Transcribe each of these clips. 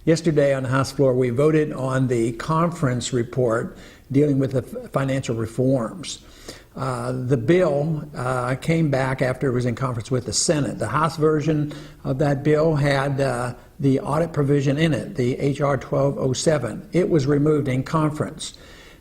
Yesterday on the House floor, we voted on the conference report dealing with the financial reforms. The bill came back after it was in conference with the Senate. The House version of that bill had the audit provision in it, the H.R. 1207. It was removed in conference.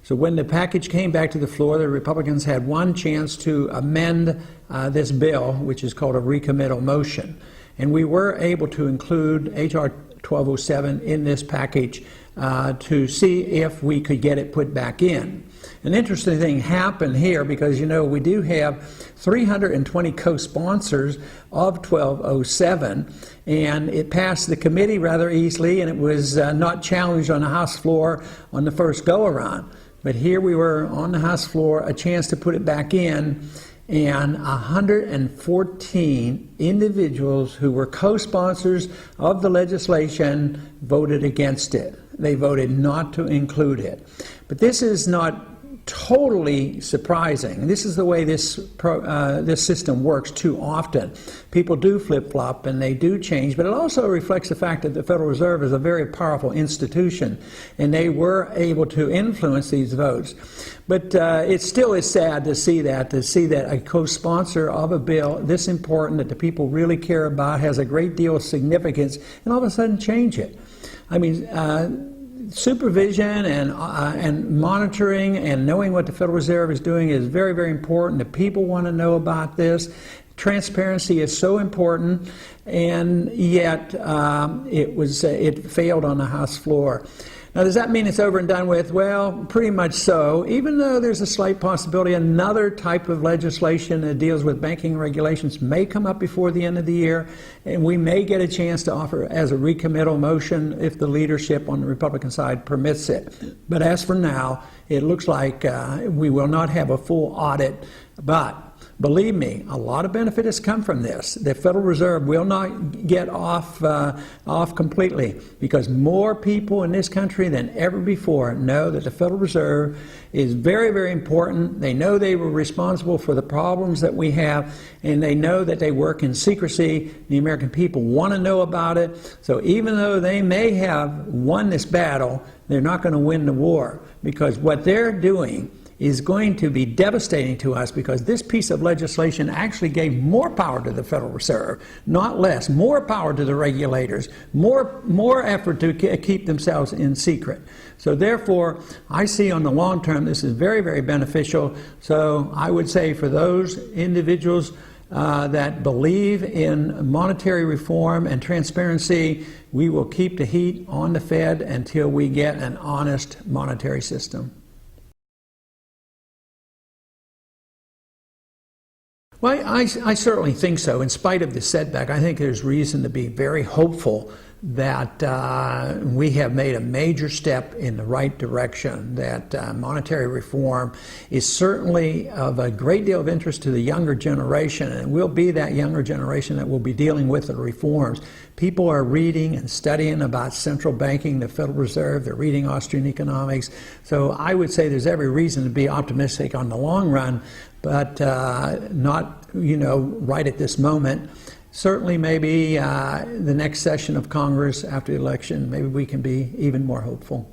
So when the package came back to the floor, the Republicans had one chance to amend this bill, which is called a recommittal motion. And we were able to include H.R. 1207 in this package to see if we could get it put back in. An interesting thing happened here because, you know, we do have 320 co-sponsors of 1207, and it passed the committee rather easily, and it was not challenged on the House floor on the first go-around. But here we were on the House floor, a chance to put it back in, and 114 individuals who were co-sponsors of the legislation voted against it. They voted not to include it. But this is not totally surprising. This is the way this system works too often. People do flip-flop and they do change, but it also reflects the fact that the Federal Reserve is a very powerful institution, and they were able to influence these votes. But it still is sad to see that a co-sponsor of a bill this important that the people really care about, has a great deal of significance, and all of a sudden change it. I mean, supervision and monitoring and knowing what the Federal Reserve is doing is very, very important. The people want to know about this. Transparency is so important, and yet it failed on the House floor. Now, does that mean it's over and done with? Well, pretty much so, even though there's a slight possibility another type of legislation that deals with banking regulations may come up before the end of the year, and we may get a chance to offer as a recommittal motion if the leadership on the Republican side permits it. But as for now, it looks like we will not have a full audit, but believe me, a lot of benefit has come from this. The Federal Reserve will not get off completely, because more people in this country than ever before know that the Federal Reserve is very, very important. They know they were responsible for the problems that we have, and they know that they work in secrecy. The American people want to know about it. So even though they may have won this battle, they're not going to win the war, because what they're doing is going to be devastating to us, because this piece of legislation actually gave more power to the Federal Reserve, not less, more power to the regulators, more effort to keep themselves in secret. So therefore, I see on the long term this is very, very beneficial. So I would say for those individuals that believe in monetary reform and transparency, we will keep the heat on the Fed until we get an honest monetary system. Well, I certainly think so. In spite of the setback, I think there's reason to be very hopeful that we have made a major step in the right direction, that monetary reform is certainly of a great deal of interest to the younger generation, and we'll be that younger generation that will be dealing with the reforms. People are reading and studying about central banking, the Federal Reserve, they're reading Austrian economics, so I would say there's every reason to be optimistic on the long run, but not, right at this moment. Certainly maybe the next session of Congress after the election, maybe we can be even more hopeful.